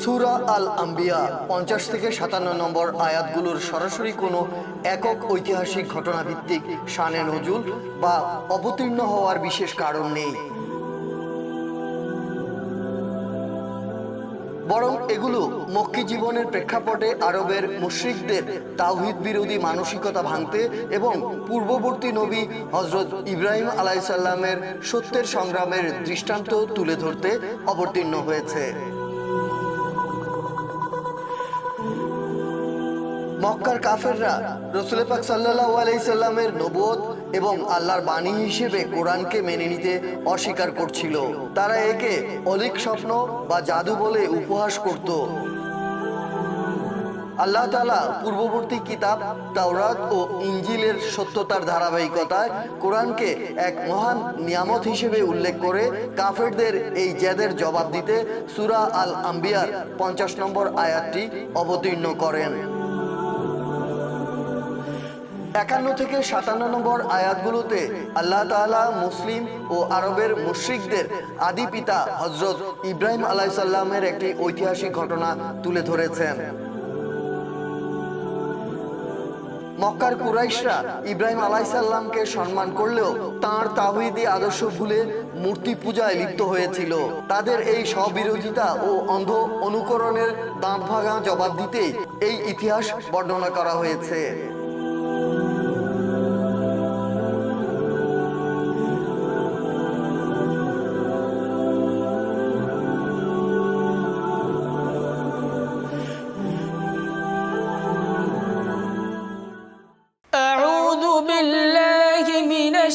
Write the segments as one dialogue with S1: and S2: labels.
S1: সূরা আল আম্বিয়া 50 থেকে 57 নম্বর আয়াতগুলোর সরাসরি কোনো একক ঐতিহাসিক ঘটনাভিত্তিক শানে নজুল বা অবতীর্ণ হওয়ার বিশেষ কারণ নেই, বরং এগুলো মক্কি জীবনের প্রেক্ষাপটে আরবের মুশরিকদের তাওহীদ বিরোধী মানসিকতা ভাঙতে এবং পূর্ববর্তী নবী হযরত ইব্রাহিম আলাইহিসসালামের সত্যের সংগ্রামের দৃষ্টান্ত তুলে ধরতে অবতীর্ণ হয়েছে। মক্কার কাফেররা রাসূল পাক সাল্লাল্লাহু আলাইহি সাল্লামের নবুয়ত এবং আল্লাহর বাণী হিসেবে কোরআনকে মেনে নিতে অস্বীকার করছিল। তারা একে অলীক স্বপ্ন বা জাদু বলে উপহাস করত। আল্লাহ তাআলা পূর্ববর্তী কিতাব তাওরাত ও ইনজিলের সত্যতার ধারাবাহিকতায় কোরআনকে এক মহান নিয়ামত হিসেবে উল্লেখ করে কাফেরদের এই জেদের জবাব দিতে সূরা আল আম্বিয়ার 50 নম্বর আয়াতটি অবতীর্ণ করেন। 51 থেকে 57 নম্বর আয়াতগুলোতে আল্লাহ তাআলা মুসলিম ও আরবের মুশরিকদের আদি পিতা হযরত ইব্রাহিম আলাইহিস সালামের একটি ঐতিহাসিক ঘটনা তুলে ধরেছেন। মক্কার কুরাইশরা ইব্রাহিম আলাইহিস সালামকে সম্মান করলেও তাঁর তাওহীদি আদর্শ ভুলে মূর্তি পূজায় লিপ্ত হয়েছিল। তাদের এই স্ববিরোধিতা ও অন্ধ অনুকরণের দাঁত ভাঙা জবাব দিতেই এই ইতিহাস বর্ণনা করা হয়েছে।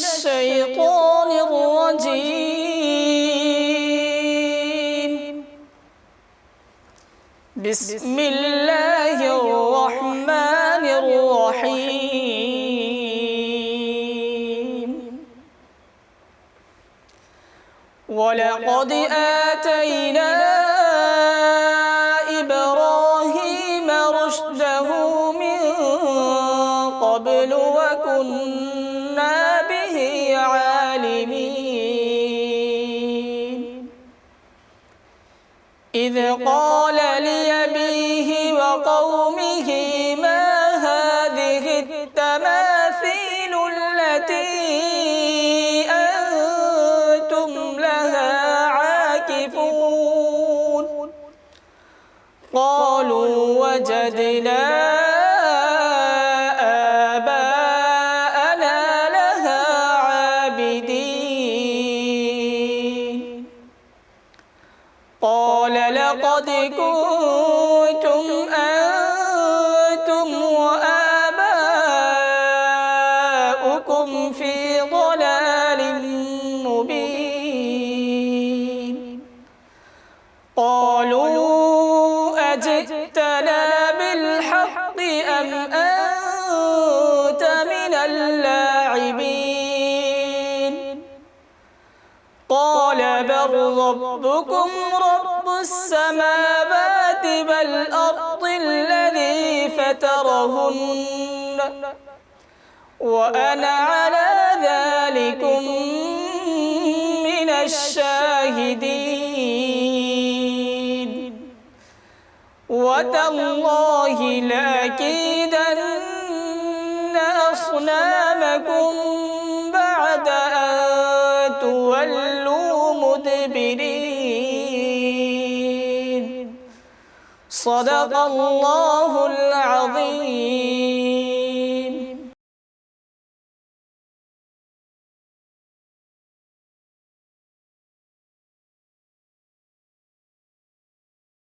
S2: الشيطان الرجيم بسم الله الرحمن الرحيم ولقد آتينا إبراهيم رشده من قبل وكنا به عالمين إذ قال لأبيه وقومه ما هذه التماثيل التي أنتم لها عاكفون قالوا وجدنا لقد كنتم أنتم وآباؤكم في ضلال مبين قالوا أجئتنا بالحق أم أنت من اللاعبين قال بل ربكم رب السماوات والأرض الذي فطرهن وأنا على ذلكم من الشاهدين وتالله لأكيدن أصنامكم بعد أن تولوا مدبرين صدق الله العظيم